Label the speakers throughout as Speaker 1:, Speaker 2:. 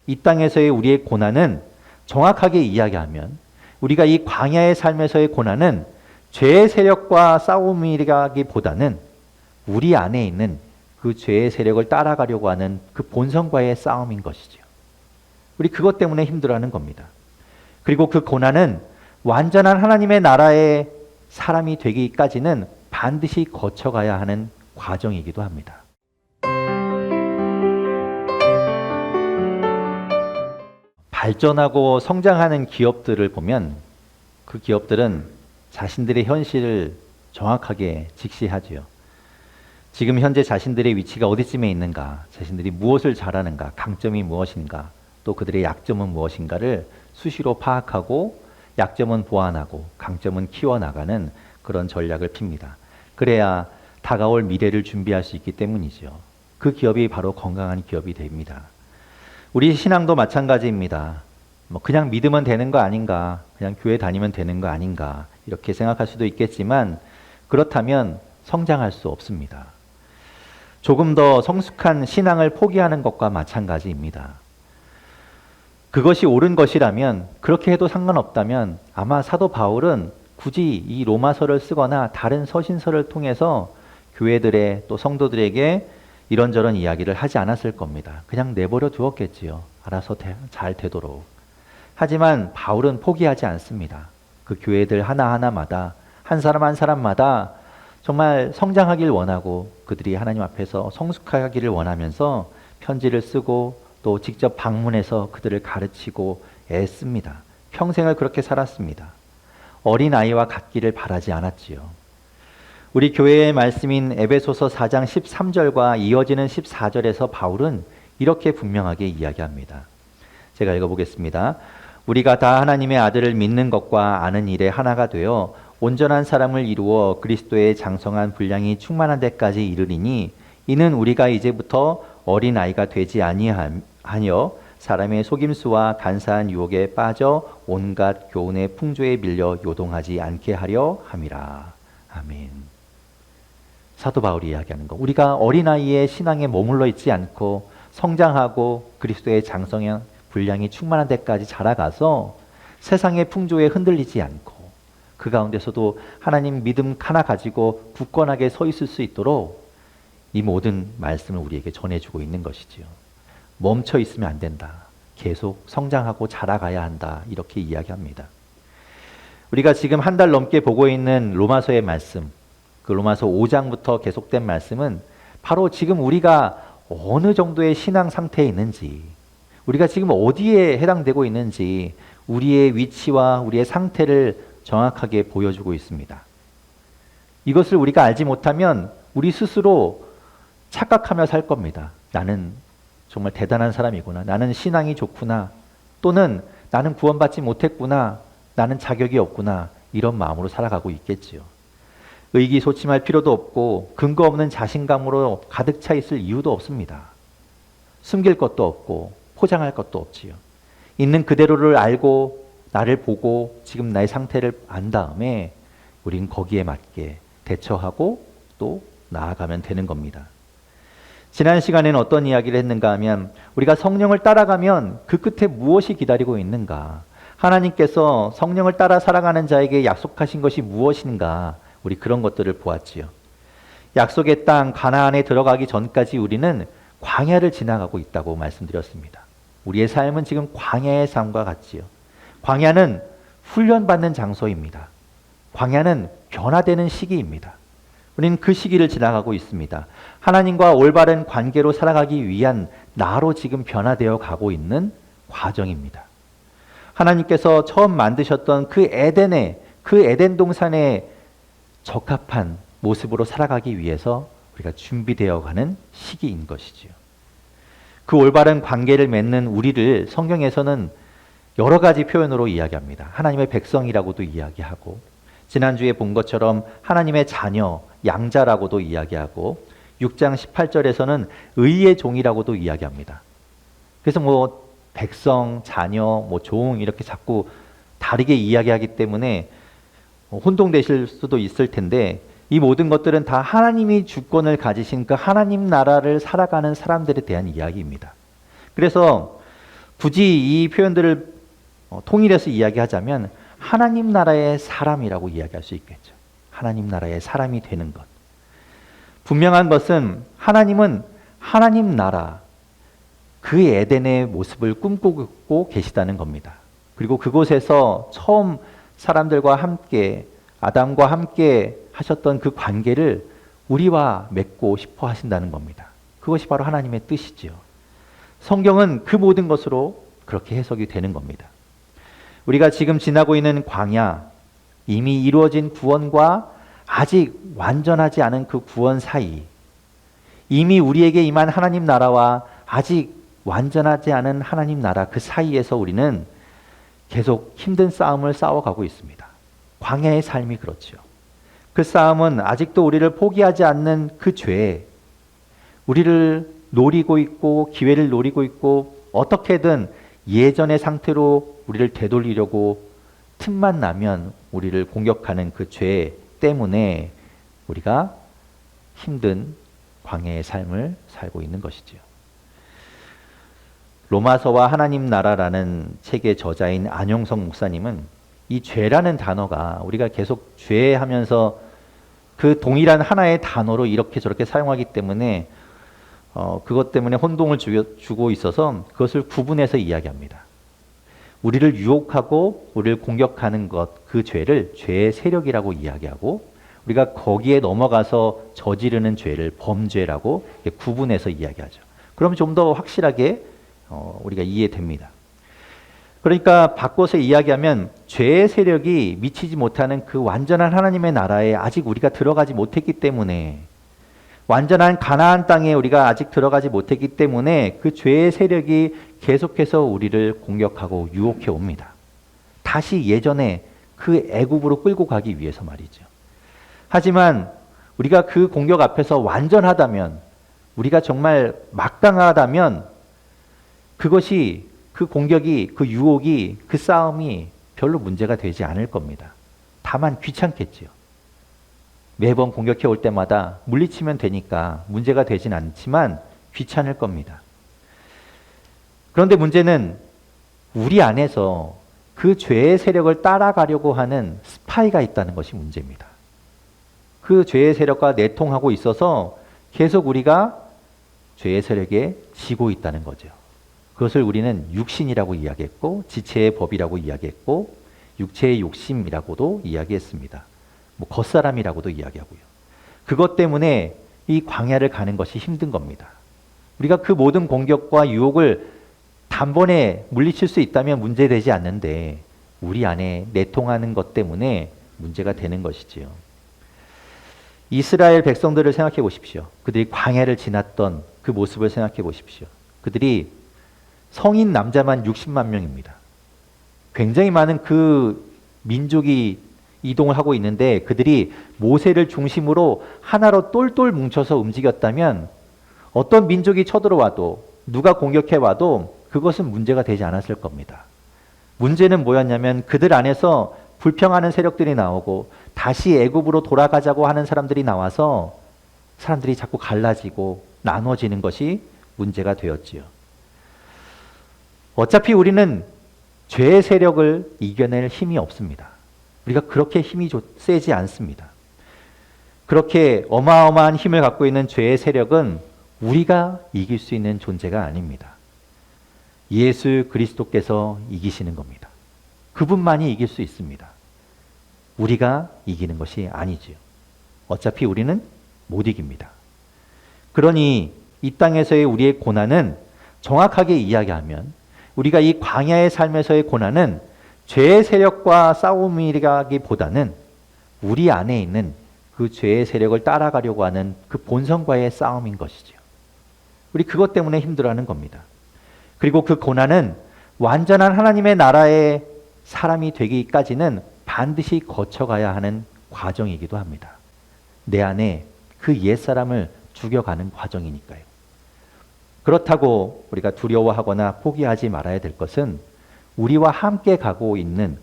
Speaker 1: 이 땅에서의 우리의 고난은 정확하게 이야기하면 우리가 이 광야의 삶에서의 고난은 죄의 세력과 싸움이라기보다는 우리 안에 있는 그 죄의 세력을 따라가려고 하는 그 본성과의 싸움인 것이죠. 우리 그것 때문에 힘들어하는 겁니다. 그리고 그 고난은 완전한 하나님의 나라의 사람이 되기까지는 반드시 거쳐가야 하는 과정이기도 합니다. 발전하고 성장하는 기업들을 보면 그 기업들은 자신들의 현실을 정확하게 직시하지요. 지금 현재 자신들의 위치가 어디쯤에 있는가, 자신들이 무엇을 잘하는가, 강점이 무엇인가, 또 그들의 약점은 무엇인가를 수시로 파악하고 약점은 보완하고 강점은 키워나가는 그런 전략을 핍니다. 그래야 다가올 미래를 준비할 수 있기 때문이죠. 그 기업이 바로 건강한 기업이 됩니다. 우리 신앙도 마찬가지입니다. 그냥 믿으면 되는 거 아닌가, 그냥 교회 다니면 되는 거 아닌가 이렇게 생각할 수도 있겠지만 그렇다면 성장할 수 없습니다. 조금 더 성숙한 신앙을 포기하는 것과 마찬가지입니다. 그것이 옳은 것이라면, 그렇게 해도 상관없다면 아마 사도 바울은 굳이 이 로마서를 쓰거나 다른 서신서를 통해서 교회들의 또 성도들에게 이런저런 이야기를 하지 않았을 겁니다. 그냥 내버려 두었겠지요. 알아서 잘 되도록. 하지만 바울은 포기하지 않습니다. 그 교회들 하나하나마다, 한 사람 한 사람마다 정말 성장하길 원하고 그들이 하나님 앞에서 성숙하기를 원하면서 편지를 쓰고 또 직접 방문해서 그들을 가르치고 애씁니다. 평생을 그렇게 살았습니다. 어린아이와 같기를 바라지 않았지요. 우리 교회의 말씀인 에베소서 4장 13절과 이어지는 14절에서 바울은 이렇게 분명하게 이야기합니다. 제가 읽어보겠습니다. 우리가 다 하나님의 아들을 믿는 것과 아는 일에 하나가 되어 온전한 사람을 이루어 그리스도의 장성한 분량이 충만한 데까지 이르리니 이는 우리가 이제부터 어린아이가 되지 아니하여 사람의 속임수와 간사한 유혹에 빠져 온갖 교훈의 풍조에 밀려 요동하지 않게 하려 함이라. 아멘. 사도 바울이 이야기하는 거. 우리가 어린아이의 신앙에 머물러 있지 않고 성장하고 그리스도의 장성한 분량이 충만한 데까지 자라가서 세상의 풍조에 흔들리지 않고 그 가운데서도 하나님 믿음 하나 가지고 굳건하게 서 있을 수 있도록 이 모든 말씀을 우리에게 전해주고 있는 것이지요. 멈춰 있으면 안 된다. 계속 성장하고 자라가야 한다. 이렇게 이야기합니다. 우리가 지금 한 달 넘게 보고 있는 로마서의 말씀, 그 로마서 5장부터 계속된 말씀은 바로 지금 우리가 어느 정도의 신앙 상태에 있는지, 우리가 지금 어디에 해당되고 있는지 우리의 위치와 우리의 상태를 정확하게 보여주고 있습니다. 이것을 우리가 알지 못하면 우리 스스로 착각하며 살 겁니다. 나는 정말 대단한 사람이구나. 나는 신앙이 좋구나. 또는 나는 구원받지 못했구나. 나는 자격이 없구나. 이런 마음으로 살아가고 있겠지요. 의기소침할 필요도 없고 근거 없는 자신감으로 가득 차 있을 이유도 없습니다. 숨길 것도 없고 포장할 것도 없지요. 있는 그대로를 알고 나를 보고 지금 나의 상태를 안 다음에 우린 거기에 맞게 대처하고 또 나아가면 되는 겁니다. 지난 시간에는 어떤 이야기를 했는가 하면 우리가 성령을 따라가면 그 끝에 무엇이 기다리고 있는가, 하나님께서 성령을 따라 살아가는 자에게 약속하신 것이 무엇인가, 우리 그런 것들을 보았지요. 약속의 땅 가나안에 들어가기 전까지 우리는 광야를 지나가고 있다고 말씀드렸습니다. 우리의 삶은 지금 광야의 삶과 같지요. 광야는 훈련받는 장소입니다. 광야는 변화되는 시기입니다. 우리는 그 시기를 지나가고 있습니다. 하나님과 올바른 관계로 살아가기 위한 나로 지금 변화되어 가고 있는 과정입니다. 하나님께서 처음 만드셨던 그 에덴 동산에 적합한 모습으로 살아가기 위해서 우리가 준비되어 가는 시기인 것이지요. 그 올바른 관계를 맺는 우리를 성경에서는 여러 가지 표현으로 이야기합니다. 하나님의 백성이라고도 이야기하고, 지난주에 본 것처럼 하나님의 자녀, 양자라고도 이야기하고, 6장 18절에서는 의의 종이라고도 이야기합니다. 그래서 백성, 자녀, 종 이렇게 자꾸 다르게 이야기하기 때문에 혼동되실 수도 있을 텐데, 이 모든 것들은 다 하나님이 주권을 가지신 그 하나님 나라를 살아가는 사람들에 대한 이야기입니다. 그래서 굳이 이 표현들을 통일해서 이야기하자면 하나님 나라의 사람이라고 이야기할 수 있겠죠. 하나님 나라의 사람이 되는 것. 분명한 것은 하나님은 하나님 나라, 그 에덴의 모습을 꿈꾸고 계시다는 겁니다. 그리고 그곳에서 처음 사람들과 함께, 아담과 함께 하셨던 그 관계를 우리와 맺고 싶어 하신다는 겁니다. 그것이 바로 하나님의 뜻이지요. 성경은 그 모든 것으로 그렇게 해석이 되는 겁니다. 우리가 지금 지나고 있는 광야, 이미 이루어진 구원과 아직 완전하지 않은 그 구원 사이, 이미 우리에게 임한 하나님 나라와 아직 완전하지 않은 하나님 나라 그 사이에서 우리는 계속 힘든 싸움을 싸워가고 있습니다. 광야의 삶이 그렇죠. 그 싸움은 아직도 우리를 포기하지 않는 그 죄, 우리를 노리고 있고 기회를 노리고 있고 어떻게든 예전의 상태로 우리를 되돌리려고 틈만 나면 우리를 공격하는 그 죄 때문에 우리가 힘든 광야의 삶을 살고 있는 것이지요. 로마서와 하나님 나라라는 책의 저자인 안용석 목사님은 이 죄라는 단어가 우리가 계속 죄 하면서 그 동일한 하나의 단어로 이렇게 저렇게 사용하기 때문에 그것 때문에 혼동을 주고 있어서 그것을 구분해서 이야기합니다. 우리를 유혹하고 우리를 공격하는 것, 그 죄를 죄의 세력이라고 이야기하고 우리가 거기에 넘어가서 저지르는 죄를 범죄라고 구분해서 이야기하죠. 그럼 좀 더 확실하게 우리가 이해됩니다. 그러니까 바꿔서 이야기하면 죄의 세력이 미치지 못하는 그 완전한 하나님의 나라에 아직 우리가 들어가지 못했기 때문에, 완전한 가나안 땅에 우리가 아직 들어가지 못했기 때문에 그 죄의 세력이 계속해서 우리를 공격하고 유혹해 옵니다. 다시 예전에 그 애굽으로 끌고 가기 위해서 말이죠. 하지만 우리가 그 공격 앞에서 완전하다면, 우리가 정말 막강하다면 그것이, 그 공격이, 그 유혹이, 그 싸움이 별로 문제가 되지 않을 겁니다. 다만 귀찮겠지요. 매번 공격해 올 때마다 물리치면 되니까 문제가 되진 않지만 귀찮을 겁니다. 그런데 문제는 우리 안에서 그 죄의 세력을 따라가려고 하는 스파이가 있다는 것이 문제입니다. 그 죄의 세력과 내통하고 있어서 계속 우리가 죄의 세력에 지고 있다는 거죠. 그것을 우리는 육신이라고 이야기했고 지체의 법이라고 이야기했고 육체의 욕심이라고도 이야기했습니다. 겉사람이라고도 이야기하고요. 그것 때문에 이 광야를 가는 것이 힘든 겁니다. 우리가 그 모든 공격과 유혹을 단번에 물리칠 수 있다면 문제되지 않는데 우리 안에 내통하는 것 때문에 문제가 되는 것이지요. 이스라엘 백성들을 생각해 보십시오. 그들이 광야를 지났던 그 모습을 생각해 보십시오. 그들이 성인 남자만 60만 명입니다. 굉장히 많은 그 민족이 이동을 하고 있는데 그들이 모세를 중심으로 하나로 똘똘 뭉쳐서 움직였다면 어떤 민족이 쳐들어와도 누가 공격해 와도 그것은 문제가 되지 않았을 겁니다. 문제는 뭐였냐면 그들 안에서 불평하는 세력들이 나오고 다시 애굽으로 돌아가자고 하는 사람들이 나와서 사람들이 자꾸 갈라지고 나눠지는 것이 문제가 되었지요. 어차피 우리는 죄의 세력을 이겨낼 힘이 없습니다. 우리가 그렇게 힘이 세지 않습니다. 그렇게 어마어마한 힘을 갖고 있는 죄의 세력은 우리가 이길 수 있는 존재가 아닙니다. 예수 그리스도께서 이기시는 겁니다. 그분만이 이길 수 있습니다. 우리가 이기는 것이 아니지요. 어차피 우리는 못 이깁니다. 그러니 이 땅에서의 우리의 고난은 정확하게 이야기하면 우리가 이 광야의 삶에서의 고난은 죄의 세력과 싸움이라기보다는 우리 안에 있는 그 죄의 세력을 따라가려고 하는 그 본성과의 싸움인 것이죠. 우리 그것 때문에 힘들어하는 겁니다. 그리고 그 고난은 완전한 하나님의 나라의 사람이 되기까지는 반드시 거쳐가야 하는 과정이기도 합니다. 내 안에 그 옛사람을 죽여가는 과정이니까요. 그렇다고 우리가 두려워하거나 포기하지 말아야 될 것은 우리와 함께 가고 있는,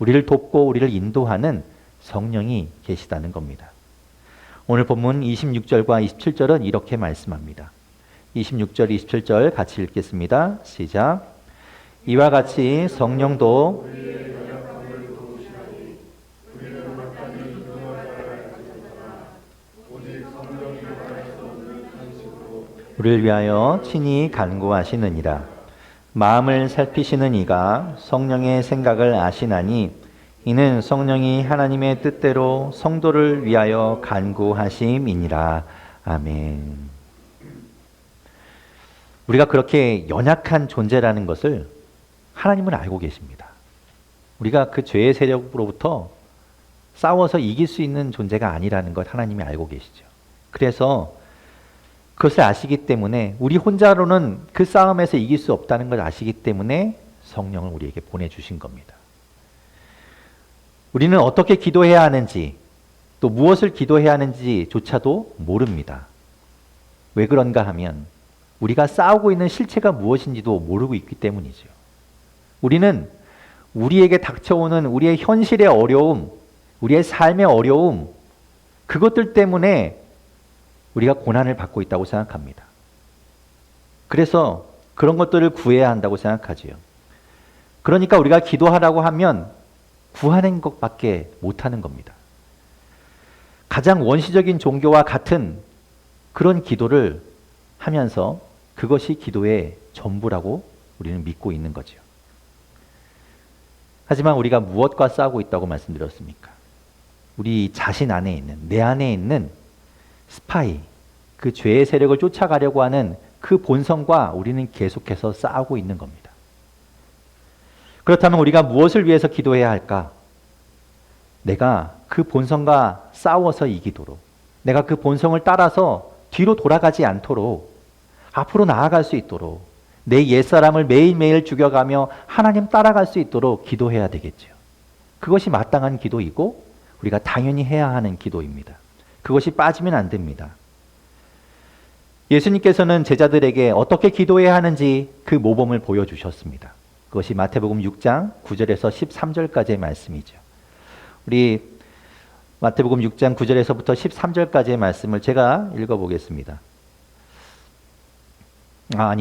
Speaker 1: 우리를 돕고 우리를 인도하는 성령이 계시다는 겁니다. 오늘 본문 26절과 27절은 이렇게 말씀합니다. 26절, 27절 같이 읽겠습니다. 시작. 이와 같이 성령도 우리를 위하여 친히 간구하시느니라. 마음을 살피시는 이가 성령의 생각을 아시나니 이는 성령이 하나님의 뜻대로 성도를 위하여 간구하심이니라. 아멘. 우리가 그렇게 연약한 존재라는 것을 하나님은 알고 계십니다. 우리가 그 죄의 세력으로부터 싸워서 이길 수 있는 존재가 아니라는 것 하나님이 알고 계시죠. 그래서 그것을 아시기 때문에 우리 혼자로는 그 싸움에서 이길 수 없다는 걸 아시기 때문에 성령을 우리에게 보내주신 겁니다. 우리는 어떻게 기도해야 하는지 또 무엇을 기도해야 하는지조차도 모릅니다. 왜 그런가 하면 우리가 싸우고 있는 실체가 무엇인지도 모르고 있기 때문이죠. 우리는 우리에게 닥쳐오는 우리의 현실의 어려움, 우리의 삶의 어려움, 그것들 때문에 우리가 고난을 받고 있다고 생각합니다. 그래서 그런 것들을 구해야 한다고 생각하지요. 그러니까 우리가 기도하라고 하면 구하는 것밖에 못하는 겁니다. 가장 원시적인 종교와 같은 그런 기도를 하면서 그것이 기도의 전부라고 우리는 믿고 있는 거죠. 하지만 우리가 무엇과 싸우고 있다고 말씀드렸습니까? 우리 자신 안에 있는, 내 안에 있는 스파이, 그 죄의 세력을 쫓아가려고 하는 그 본성과 우리는 계속해서 싸우고 있는 겁니다. 그렇다면 우리가 무엇을 위해서 기도해야 할까? 내가 그 본성과 싸워서 이기도록, 내가 그 본성을 따라서 뒤로 돌아가지 않도록, 앞으로 나아갈 수 있도록, 내 옛사람을 매일매일 죽여가며 하나님 따라갈 수 있도록 기도해야 되겠죠. 그것이 마땅한 기도이고 우리가 당연히 해야 하는 기도입니다. 그것이 빠지면 안 됩니다. 예수님께서는 제자들에게 어떻게 기도해야 하는지 그 모범을 보여주셨습니다. 그것이 마태복음 6장 9절에서 13절까지의 말씀이죠. 우리 마태복음 6장 9절에서부터 13절까지의 말씀을 제가 읽어보겠습니다.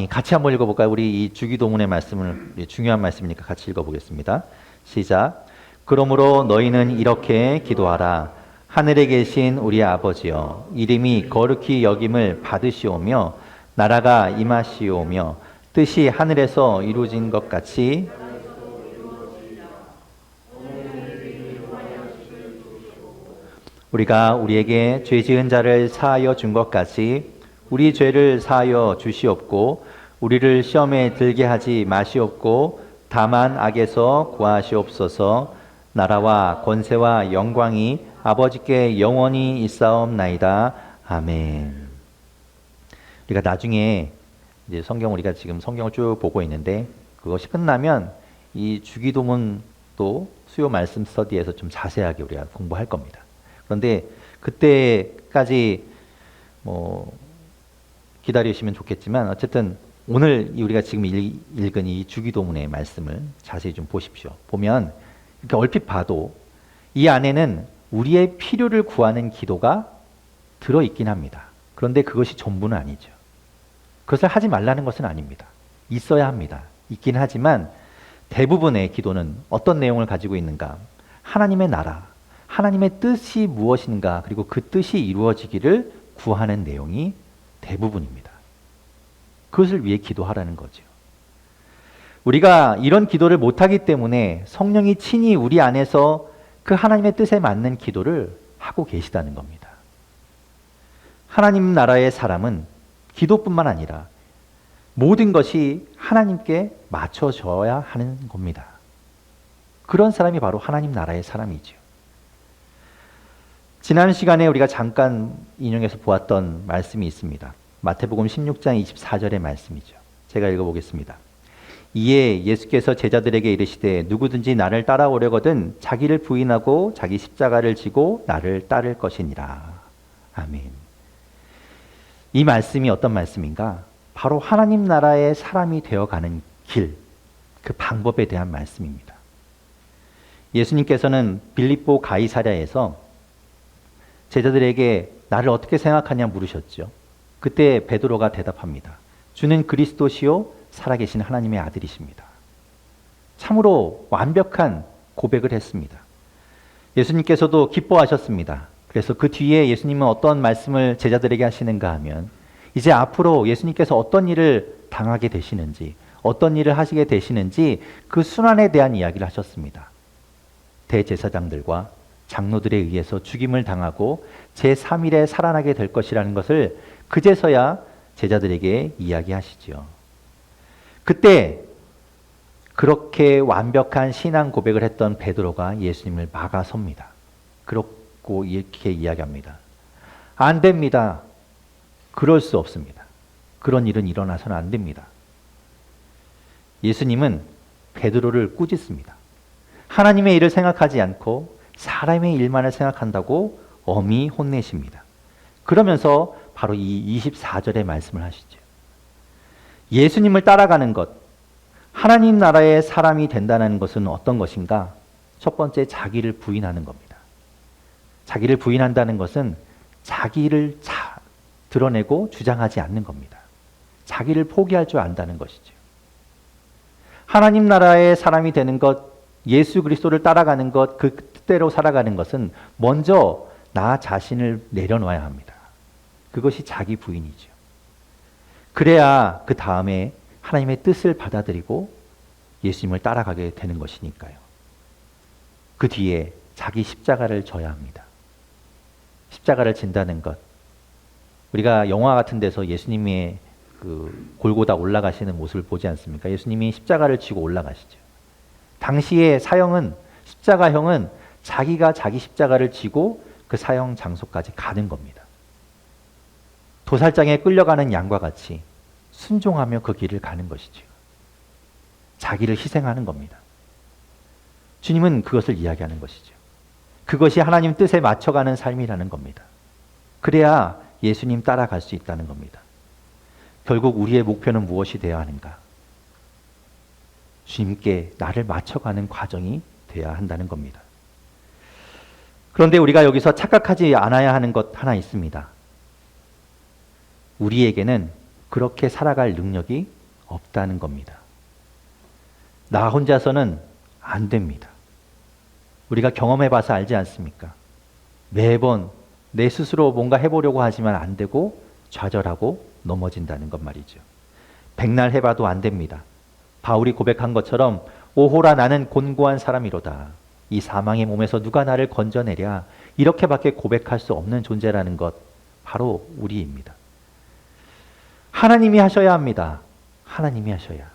Speaker 1: 같이 한번 읽어볼까요? 우리 이 주기도문의 말씀을, 중요한 말씀이니까 같이 읽어보겠습니다. 시작. 그러므로 너희는 이렇게 기도하라. 하늘에 계신 우리 아버지여, 이름이 거룩히 여김을 받으시오며 나라가 임하시오며 뜻이 하늘에서 이루어진 것 같이 우리가 우리에게 죄 지은 자를 사하여 준 것 같이 우리 죄를 사하여 주시옵고 우리를 시험에 들게 하지 마시옵고 다만 악에서 구하시옵소서. 나라와 권세와 영광이 아버지께 영원히 있사옵나이다. 아멘. 우리가 나중에 이제 우리가 지금 성경을 쭉 보고 있는데 그것이 끝나면 이 주기도문도 수요 말씀 스터디에서 좀 자세하게 우리가 공부할 겁니다. 그런데 그때까지 기다리시면 좋겠지만 어쨌든 오늘 우리가 지금 읽은 이 주기도문의 말씀을 자세히 좀 보십시오. 보면 이렇게 얼핏 봐도 이 안에는 우리의 필요를 구하는 기도가 들어있긴 합니다. 그런데 그것이 전부는 아니죠. 그것을 하지 말라는 것은 아닙니다. 있어야 합니다. 있긴 하지만 대부분의 기도는 어떤 내용을 가지고 있는가? 하나님의 나라, 하나님의 뜻이 무엇인가, 그리고 그 뜻이 이루어지기를 구하는 내용이 대부분입니다. 그것을 위해 기도하라는 거죠. 우리가 이런 기도를 못하기 때문에 성령이 친히 우리 안에서 그 하나님의 뜻에 맞는 기도를 하고 계시다는 겁니다. 하나님 나라의 사람은 기도뿐만 아니라 모든 것이 하나님께 맞춰져야 하는 겁니다. 그런 사람이 바로 하나님 나라의 사람이죠. 지난 시간에 우리가 잠깐 인용해서 보았던 말씀이 있습니다. 마태복음 16장 24절의 말씀이죠. 제가 읽어보겠습니다. 이에 예수께서 제자들에게 이르시되 누구든지 나를 따라오려거든 자기를 부인하고 자기 십자가를 지고 나를 따를 것이니라. 아멘. 이 말씀이 어떤 말씀인가? 바로 하나님 나라의 사람이 되어가는 길, 그 방법에 대한 말씀입니다. 예수님께서는 빌립보 가이사랴에서 제자들에게 나를 어떻게 생각하냐 물으셨죠. 그때 베드로가 대답합니다. 주는 그리스도시요 살아계신 하나님의 아들이십니다. 참으로 완벽한 고백을 했습니다. 예수님께서도 기뻐하셨습니다. 그래서 그 뒤에 예수님은 어떤 말씀을 제자들에게 하시는가 하면 이제 앞으로 예수님께서 어떤 일을 당하게 되시는지, 어떤 일을 하시게 되시는지 그 순환에 대한 이야기를 하셨습니다. 대제사장들과 장로들에 의해서 죽임을 당하고 제3일에 살아나게 될 것이라는 것을 그제서야 제자들에게 이야기하시죠. 그때 그렇게 완벽한 신앙 고백을 했던 베드로가 예수님을 막아섭니다. 그렇고 이렇게 이야기합니다. 안 됩니다. 그럴 수 없습니다. 그런 일은 일어나서는 안 됩니다. 예수님은 베드로를 꾸짖습니다. 하나님의 일을 생각하지 않고 사람의 일만을 생각한다고 엄히 혼내십니다. 그러면서 바로 이 24절의 말씀을 하시죠. 예수님을 따라가는 것, 하나님 나라의 사람이 된다는 것은 어떤 것인가? 첫 번째, 자기를 부인하는 겁니다. 자기를 부인한다는 것은 자기를 드러내고 주장하지 않는 겁니다. 자기를 포기할 줄 안다는 것이죠. 하나님 나라의 사람이 되는 것, 예수 그리스도를 따라가는 것, 그 뜻대로 살아가는 것은 먼저 나 자신을 내려놔야 합니다. 그것이 자기 부인이죠. 그래야 그 다음에 하나님의 뜻을 받아들이고 예수님을 따라가게 되는 것이니까요. 그 뒤에 자기 십자가를 져야 합니다. 십자가를 진다는 것. 우리가 영화 같은 데서 예수님의 그 골고다 올라가시는 모습을 보지 않습니까? 예수님이 십자가를 지고 올라가시죠. 당시의 사형은, 십자가형은 자기가 자기 십자가를 지고 그 사형 장소까지 가는 겁니다. 도살장에 끌려가는 양과 같이 순종하며 그 길을 가는 것이죠. 자기를 희생하는 겁니다. 주님은 그것을 이야기하는 것이죠. 그것이 하나님 뜻에 맞춰가는 삶이라는 겁니다. 그래야 예수님 따라갈 수 있다는 겁니다. 결국 우리의 목표는 무엇이 되어야 하는가? 주님께 나를 맞춰가는 과정이 되어야 한다는 겁니다. 그런데 우리가 여기서 착각하지 않아야 하는 것 하나 있습니다. 우리에게는 그렇게 살아갈 능력이 없다는 겁니다. 나 혼자서는 안 됩니다. 우리가 경험해봐서 알지 않습니까? 매번 내 스스로 뭔가 해보려고 하지만 안 되고 좌절하고 넘어진다는 것 말이죠. 백날 해봐도 안 됩니다. 바울이 고백한 것처럼 오호라 나는 곤고한 사람이로다. 이 사망의 몸에서 누가 나를 건져내랴. 이렇게밖에 고백할 수 없는 존재라는 것 바로 우리입니다. 하나님이 하셔야 합니다. 하나님이 하셔야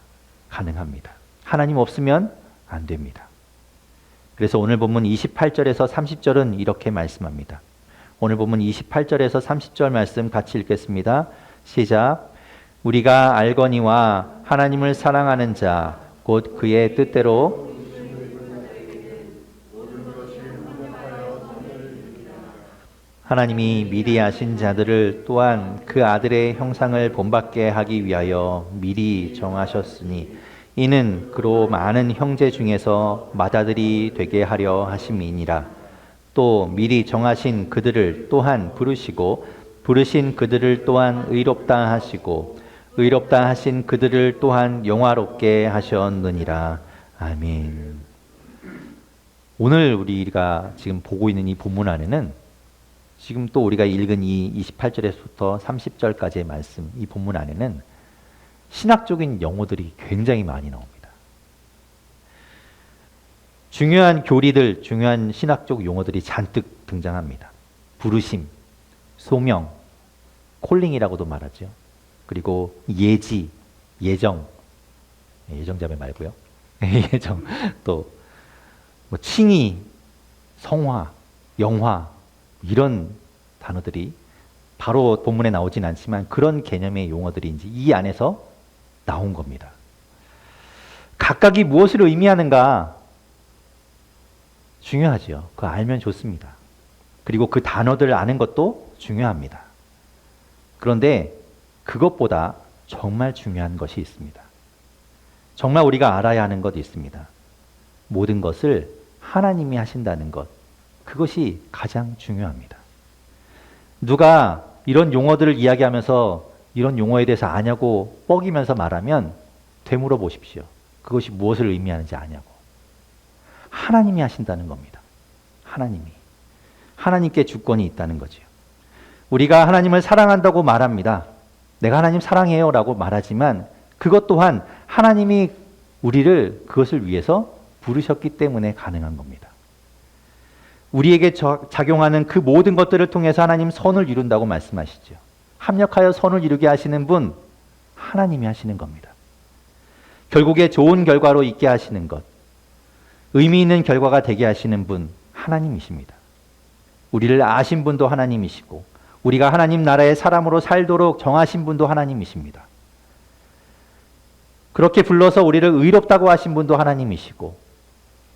Speaker 1: 가능합니다. 하나님 없으면 안 됩니다. 그래서 오늘 본문 28절에서 30절은 이렇게 말씀합니다. 오늘 본문 28절에서 30절 말씀 같이 읽겠습니다. 시작. 우리가 알거니와 하나님을 사랑하는 자 곧 그의 뜻대로 하나님이 미리 아신 자들을 또한 그 아들의 형상을 본받게 하기 위하여 미리 정하셨으니 이는 그로 많은 형제 중에서 맏아들이 되게 하려 하심이니라. 또 미리 정하신 그들을 또한 부르시고 부르신 그들을 또한 의롭다 하시고 의롭다 하신 그들을 또한 영화롭게 하셨느니라. 아멘. 오늘 우리가 지금 보고 있는 이 본문 안에는 지금 또 우리가 읽은 이 28절에서부터 30절까지의 말씀, 이 본문 안에는 신학적인 용어들이 굉장히 많이 나옵니다. 중요한 교리들, 중요한 신학적 용어들이 잔뜩 등장합니다. 부르심, 소명, 콜링이라고도 말하죠. 그리고 예지, 예정, 예정자매 말고요. 예정, 또 뭐 칭의, 성화, 영화 이런 단어들이 바로 본문에 나오진 않지만 그런 개념의 용어들이 이제 이 안에서 나온 겁니다. 각각이 무엇을 의미하는가 중요하죠. 그거 알면 좋습니다. 그리고 그 단어들을 아는 것도 중요합니다. 그런데 그것보다 정말 중요한 것이 있습니다. 정말 우리가 알아야 하는 것이 있습니다. 모든 것을 하나님이 하신다는 것, 그것이 가장 중요합니다. 누가 이런 용어들을 이야기하면서 이런 용어에 대해서 아냐고 뻐기면서 말하면 되물어 보십시오. 그것이 무엇을 의미하는지 아냐고. 하나님이 하신다는 겁니다. 하나님이. 하나님께 주권이 있다는 거지요. 우리가 하나님을 사랑한다고 말합니다. 내가 하나님 사랑해요 라고 말하지만 그것 또한 하나님이 우리를 그것을 위해서 부르셨기 때문에 가능한 겁니다. 우리에게 작용하는 그 모든 것들을 통해서 하나님 선을 이룬다고 말씀하시죠. 합력하여 선을 이루게 하시는 분, 하나님이 하시는 겁니다. 결국에 좋은 결과로 있게 하시는 것, 의미 있는 결과가 되게 하시는 분, 하나님이십니다. 우리를 아신 분도 하나님이시고 우리가 하나님 나라의 사람으로 살도록 정하신 분도 하나님이십니다. 그렇게 불러서 우리를 의롭다고 하신 분도 하나님이시고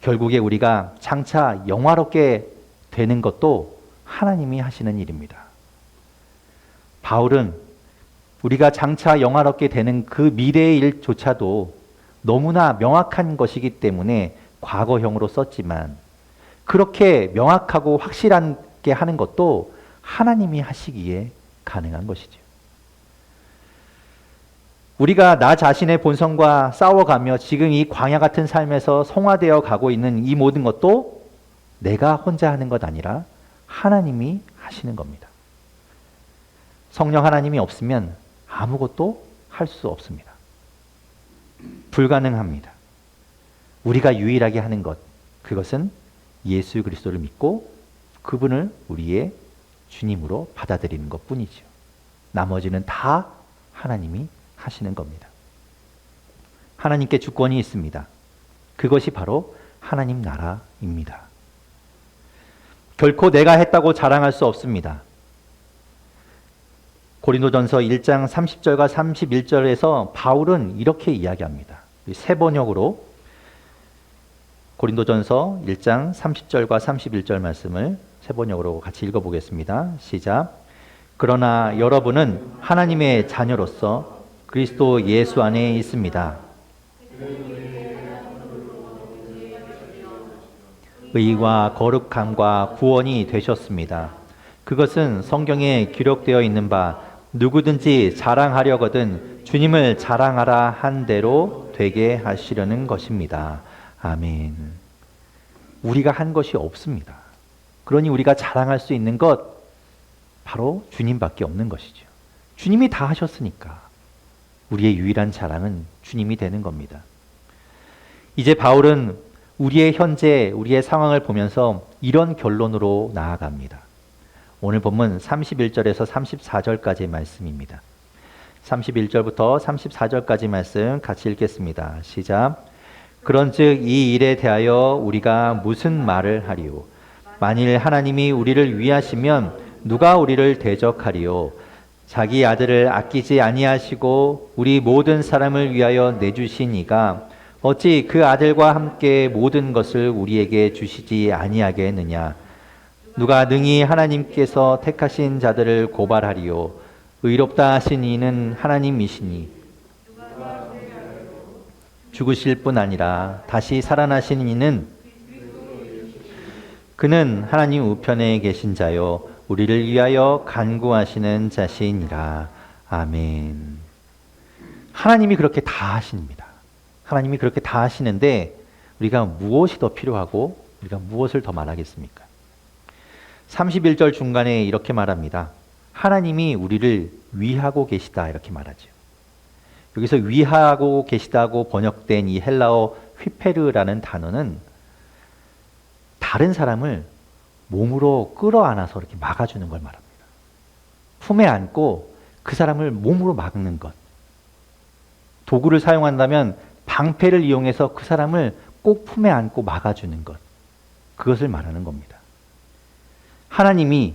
Speaker 1: 결국에 우리가 장차 영화롭게 되는 것도 하나님이 하시는 일입니다. 바울은 우리가 장차 영화롭게 되는 그 미래의 일조차도 너무나 명확한 것이기 때문에 과거형으로 썼지만 그렇게 명확하고 확실하게 하는 것도 하나님이 하시기에 가능한 것이죠. 우리가 나 자신의 본성과 싸워가며 지금 이 광야 같은 삶에서 성화되어 가고 있는 이 모든 것도 내가 혼자 하는 것 아니라 하나님이 하시는 겁니다. 성령 하나님이 없으면 아무것도 할 수 없습니다. 불가능합니다. 우리가 유일하게 하는 것, 그것은 예수 그리스도를 믿고 그분을 우리의 주님으로 받아들이는 것뿐이죠. 나머지는 다 하나님이 하시는 겁니다. 하나님께 주권이 있습니다. 그것이 바로 하나님 나라입니다. 결코 내가 했다고 자랑할 수 없습니다. 고린도전서 1장 30절과 31절에서 바울은 이렇게 이야기합니다. 세 번역으로 고린도전서 1장 30절과 31절 말씀을 세 번역으로 같이 읽어보겠습니다. 시작. 그러나 여러분은 하나님의 자녀로서 그리스도 예수 안에 있습니다. 의와 거룩함과 구원이 되셨습니다. 그것은 성경에 기록되어 있는 바 누구든지 자랑하려거든 주님을 자랑하라 한 대로 되게 하시려는 것입니다. 아멘. 우리가 한 것이 없습니다. 그러니 우리가 자랑할 수 있는 것 바로 주님밖에 없는 것이죠. 주님이 다 하셨으니까 우리의 유일한 자랑은 주님이 되는 겁니다. 이제 바울은 우리의 현재, 우리의 상황을 보면서 이런 결론으로 나아갑니다. 오늘 본문 31절에서 34절까지의 말씀입니다. 31절부터 34절까지 말씀 같이 읽겠습니다. 시작. 그런즉 이 일에 대하여 우리가 무슨 말을 하리요? 만일 하나님이 우리를 위하시면 누가 우리를 대적하리요? 자기 아들을 아끼지 아니하시고 우리 모든 사람을 위하여 내주신 이가 어찌 그 아들과 함께 모든 것을 우리에게 주시지 아니하겠느냐? 누가 능히 하나님께서 택하신 자들을 고발하리요? 의롭다 하신 이는 하나님이시니 죽으실 뿐 아니라 다시 살아나신 이는 그는 하나님 우편에 계신 자요 우리를 위하여 간구하시는 자시니라. 아멘. 하나님이 그렇게 다 하십니다. 하나님이 그렇게 다 하시는데 우리가 무엇이 더 필요하고 우리가 무엇을 더 말하겠습니까? 31절 중간에 이렇게 말합니다. 하나님이 우리를 위하고 계시다 이렇게 말하죠. 여기서 위하고 계시다고 번역된 이 헬라어 휘페르라는 단어는 다른 사람을 몸으로 끌어안아서 이렇게 막아주는 걸 말합니다. 품에 안고 그 사람을 몸으로 막는 것. 도구를 사용한다면 방패를 이용해서 그 사람을 꼭 품에 안고 막아주는 것. 그것을 말하는 겁니다. 하나님이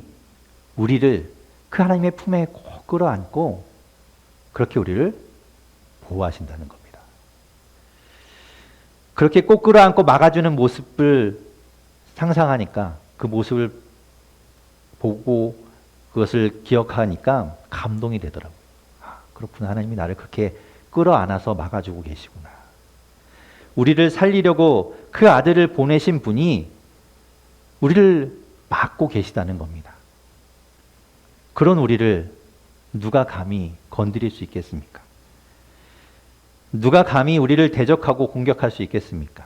Speaker 1: 우리를 그 하나님의 품에 꼭 끌어안고 그렇게 우리를 보호하신다는 겁니다. 그렇게 꼭 끌어안고 막아주는 모습을 상상하니까 그 모습을 보고 그것을 기억하니까 감동이 되더라고요. 아, 그렇구나. 하나님이 나를 그렇게 끌어안아서 막아주고 계시구나. 우리를 살리려고 그 아들을 보내신 분이 우리를 막고 계시다는 겁니다. 그런 우리를 누가 감히 건드릴 수 있겠습니까? 누가 감히 우리를 대적하고 공격할 수 있겠습니까?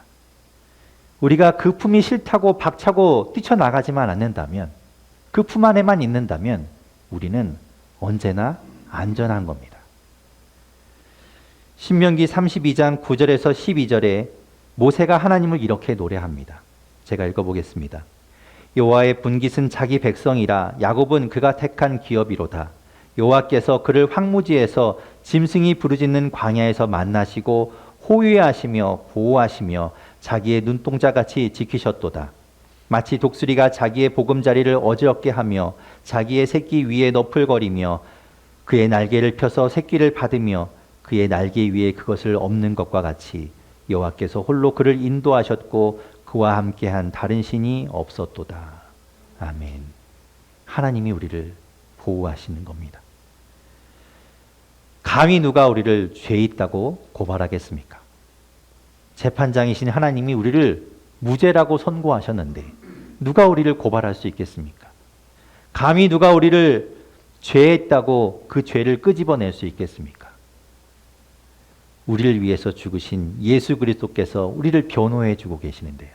Speaker 1: 우리가 그 품이 싫다고 박차고 뛰쳐나가지만 않는다면, 그 품 안에만 있는다면 우리는 언제나 안전한 겁니다. 신명기 32장 9절에서 12절에 모세가 하나님을 이렇게 노래합니다. 제가 읽어보겠습니다. 여호와의 분깃은 자기 백성이라 야곱은 그가 택한 기업이로다. 여호와께서 그를 황무지에서 짐승이 부르짖는 광야에서 만나시고 호위하시며 보호하시며 자기의 눈동자같이 지키셨도다. 마치 독수리가 자기의 보금자리를 어지럽게 하며 자기의 새끼 위에 너풀거리며 그의 날개를 펴서 새끼를 받으며 그의 날개 위에 그것을 엎는 것과 같이 여호와께서 홀로 그를 인도하셨고 그와 함께한 다른 신이 없었도다. 아멘. 하나님이 우리를 보호하시는 겁니다. 감히 누가 우리를 죄 있다고 고발하겠습니까? 재판장이신 하나님이 우리를 무죄라고 선고하셨는데 누가 우리를 고발할 수 있겠습니까? 감히 누가 우리를 죄했다고 그 죄를 끄집어낼 수 있겠습니까? 우리를 위해서 죽으신 예수 그리스도께서 우리를 변호해 주고 계시는데요.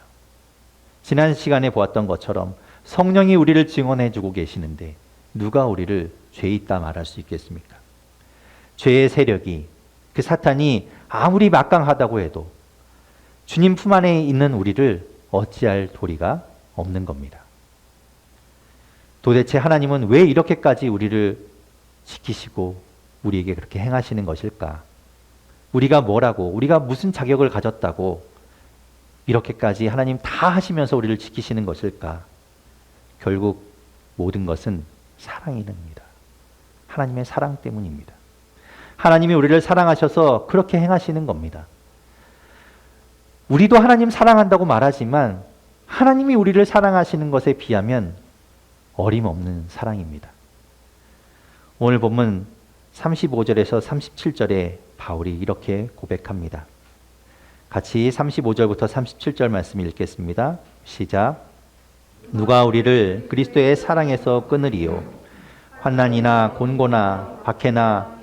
Speaker 1: 지난 시간에 보았던 것처럼 성령이 우리를 증언해 주고 계시는데 누가 우리를 죄 있다 말할 수 있겠습니까? 죄의 세력이, 그 사탄이 아무리 막강하다고 해도 주님 품 안에 있는 우리를 어찌할 도리가 없는 겁니다. 도대체 하나님은 왜 이렇게까지 우리를 지키시고 우리에게 그렇게 행하시는 것일까? 우리가 뭐라고, 우리가 무슨 자격을 가졌다고 이렇게까지 하나님 다 하시면서 우리를 지키시는 것일까? 결국 모든 것은 사랑입니다. 하나님의 사랑 때문입니다. 하나님이 우리를 사랑하셔서 그렇게 행하시는 겁니다. 우리도 하나님 사랑한다고 말하지만 하나님이 우리를 사랑하시는 것에 비하면 어림없는 사랑입니다. 오늘 본문 35절에서 37절에 바울이 이렇게 고백합니다. 같이 35절부터 37절 말씀 읽겠습니다. 시작. 누가 우리를 그리스도의 사랑에서 끊으리요? 환난이나 곤고나 박해나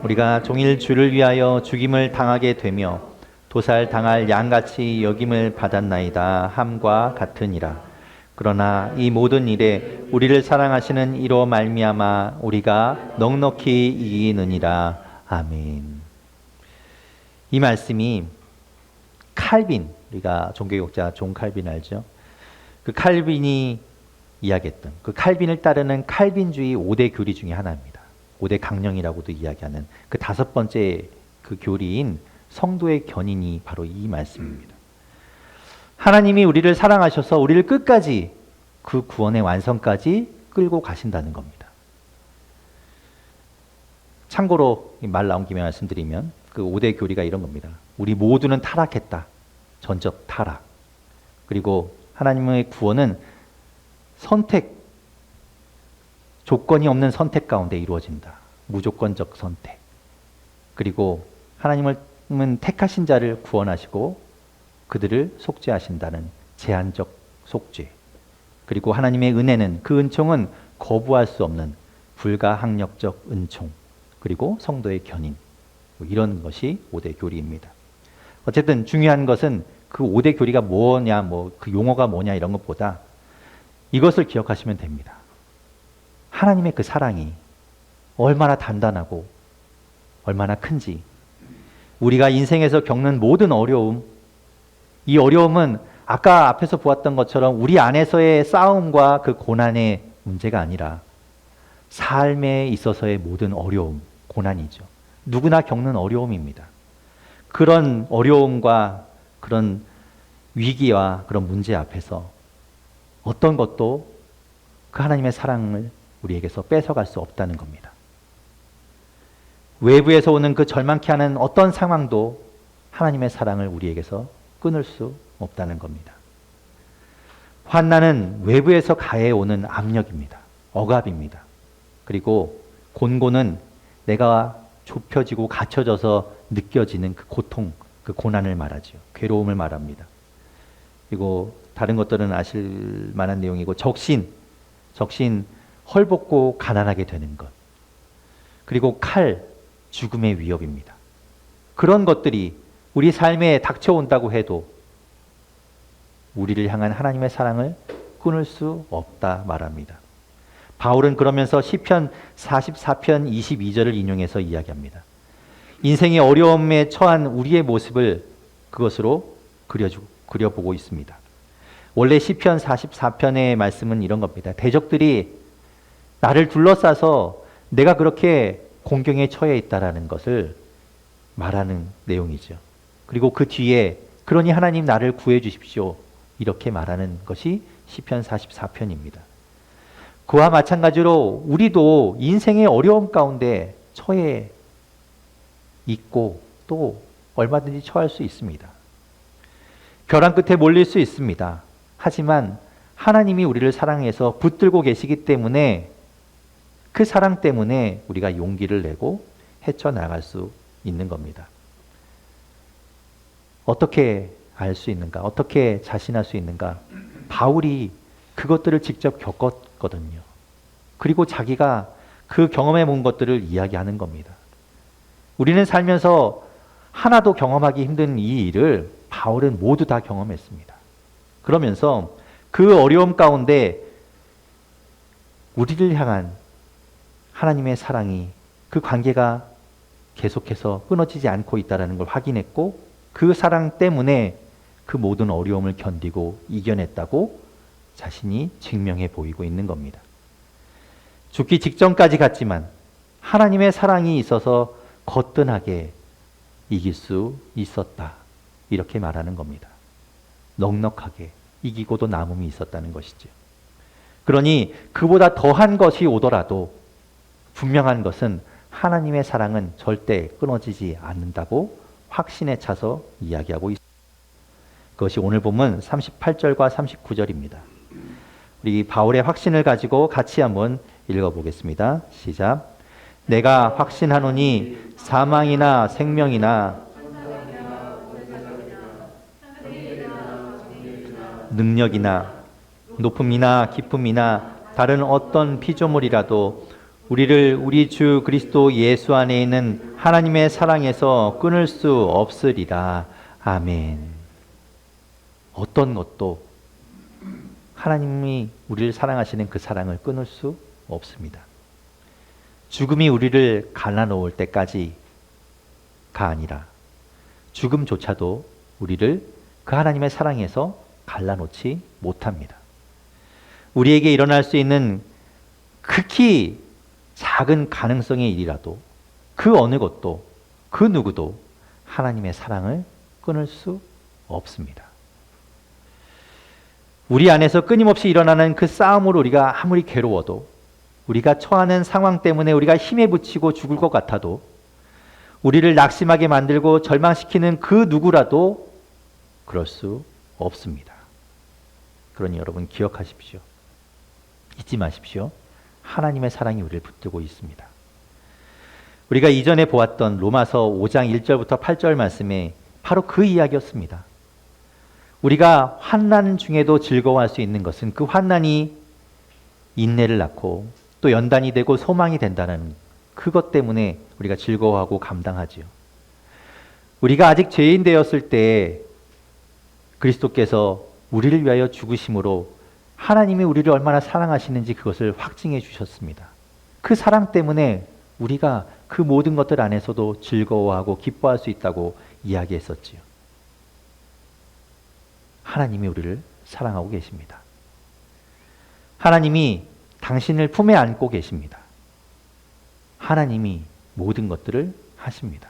Speaker 1: 우리가 종일 주를 위하여 죽임을 당하게 되며 도살 당할 양같이 여김을 받았나이다 함과 같으니라. 그러나 이 모든 일에 우리를 사랑하시는 이로 말미암아 우리가 넉넉히 이기느니라. 아멘. 이 말씀이 칼빈, 우리가 종교개혁자 존 칼빈 알죠? 그 칼빈이 이야기했던, 그 칼빈을 따르는 칼빈주의 5대 교리 중에 하나입니다. 5대 강령이라고도 이야기하는 그 5번째 그 교리인 성도의 견인이 바로 이 말씀입니다. 하나님이 우리를 사랑하셔서 우리를 끝까지 그 구원의 완성까지 끌고 가신다는 겁니다. 참고로 말 나온 김에 말씀드리면 그 5대 교리가 이런 겁니다. 우리 모두는 타락했다. 전적 타락. 그리고 하나님의 구원은 선택, 조건이 없는 선택 가운데 이루어진다. 무조건적 선택. 그리고 하나님은 택하신 자를 구원하시고 그들을 속죄하신다는 제한적 속죄. 그리고 하나님의 은혜는, 그 은총은 거부할 수 없는 불가항력적 은총. 그리고 성도의 견인. 이런 것이 5대 교리입니다. 어쨌든 중요한 것은 그 5대 교리가 뭐냐, 그 용어가 뭐냐 이런 것보다 이것을 기억하시면 됩니다. 하나님의 그 사랑이 얼마나 단단하고 얼마나 큰지, 우리가 인생에서 겪는 모든 어려움, 이 어려움은 아까 앞에서 보았던 것처럼 우리 안에서의 싸움과 그 고난의 문제가 아니라 삶에 있어서의 모든 어려움, 고난이죠. 누구나 겪는 어려움입니다. 그런 어려움과 그런 위기와 그런 문제 앞에서 어떤 것도 그 하나님의 사랑을 우리에게서 뺏어갈 수 없다는 겁니다. 외부에서 오는 그 절망케 하는 어떤 상황도 하나님의 사랑을 우리에게서 끊을 수 없다는 겁니다. 환난은 외부에서 가해오는 압력입니다. 억압입니다. 그리고 곤고는 내가 좁혀지고 갇혀져서 느껴지는 그 고통, 그 고난을 말하죠. 괴로움을 말합니다. 그리고 다른 것들은 아실 만한 내용이고 적신, 헐벗고 가난하게 되는 것. 그리고 칼, 죽음의 위협입니다. 그런 것들이 우리 삶에 닥쳐온다고 해도 우리를 향한 하나님의 사랑을 끊을 수 없다 말합니다. 바울은 그러면서 시편 44편 22절을 인용해서 이야기합니다. 인생의 어려움에 처한 우리의 모습을 그것으로 그려보고 있습니다. 원래 시편 44편의 말씀은 이런 겁니다. 대적들이 나를 둘러싸서 내가 그렇게 공경에 처해 있다라는 것을 말하는 내용이죠. 그리고 그 뒤에 그러니 하나님 나를 구해 주십시오. 이렇게 말하는 것이 시편 44편입니다. 그와 마찬가지로 우리도 인생의 어려움 가운데 처해 있고 또 얼마든지 처할 수 있습니다. 벼랑 끝에 몰릴 수 있습니다. 하지만 하나님이 우리를 사랑해서 붙들고 계시기 때문에 그 사랑 때문에 우리가 용기를 내고 헤쳐나갈 수 있는 겁니다. 어떻게 알 수 있는가? 어떻게 자신할 수 있는가? 바울이 그것들을 직접 겪었거든요. 그리고 자기가 그 경험해 본 것들을 이야기하는 겁니다. 우리는 살면서 하나도 경험하기 힘든 이 일을 바울은 모두 다 경험했습니다. 그러면서 그 어려움 가운데 우리를 향한 하나님의 사랑이 그 관계가 계속해서 끊어지지 않고 있다는 걸 확인했고 그 사랑 때문에 그 모든 어려움을 견디고 이겨냈다고 자신이 증명해 보이고 있는 겁니다. 죽기 직전까지 갔지만 하나님의 사랑이 있어서 거뜬하게 이길 수 있었다. 이렇게 말하는 겁니다. 넉넉하게 이기고도 남음이 있었다는 것이죠. 그러니 그보다 더한 것이 오더라도 분명한 것은 하나님의 사랑은 절대 끊어지지 않는다고 확신에 차서 이야기하고 있습니다. 그것이 오늘 본문 38절과 39절입니다. 우리 바울의 확신을 가지고 같이 한번 읽어보겠습니다. 시작. 내가 확신하노니 사망이나 생명이나 능력이나 높음이나 깊음이나 다른 어떤 피조물이라도 우리를 우리 주 그리스도 예수 안에 있는 하나님의 사랑에서 끊을 수 없으리라. 아멘. 어떤 것도 하나님이 우리를 사랑하시는 그 사랑을 끊을 수 없습니다. 죽음이 우리를 갈라놓을 때까지가 아니라 죽음조차도 우리를 그 하나님의 사랑에서 갈라놓지 못합니다. 우리에게 일어날 수 있는 극히 작은 가능성의 일이라도 그 어느 것도 그 누구도 하나님의 사랑을 끊을 수 없습니다. 우리 안에서 끊임없이 일어나는 그 싸움으로 우리가 아무리 괴로워도 우리가 처하는 상황 때문에 우리가 힘에 부치고 죽을 것 같아도 우리를 낙심하게 만들고 절망시키는 그 누구라도 그럴 수 없습니다. 그러니 여러분 기억하십시오. 잊지 마십시오. 하나님의 사랑이 우리를 붙들고 있습니다. 우리가 이전에 보았던 로마서 5장 1절부터 8절 말씀에 바로 그 이야기였습니다. 우리가 환난 중에도 즐거워할 수 있는 것은 그 환난이 인내를 낳고 또 연단이 되고 소망이 된다는 그것 때문에 우리가 즐거워하고 감당하지요. 우리가 아직 죄인 되었을 때 그리스도께서 우리를 위하여 죽으심으로 하나님이 우리를 얼마나 사랑하시는지 그것을 확증해 주셨습니다. 그 사랑 때문에 우리가 그 모든 것들 안에서도 즐거워하고 기뻐할 수 있다고 이야기했었지요. 하나님이 우리를 사랑하고 계십니다. 하나님이 당신을 품에 안고 계십니다. 하나님이 모든 것들을 하십니다.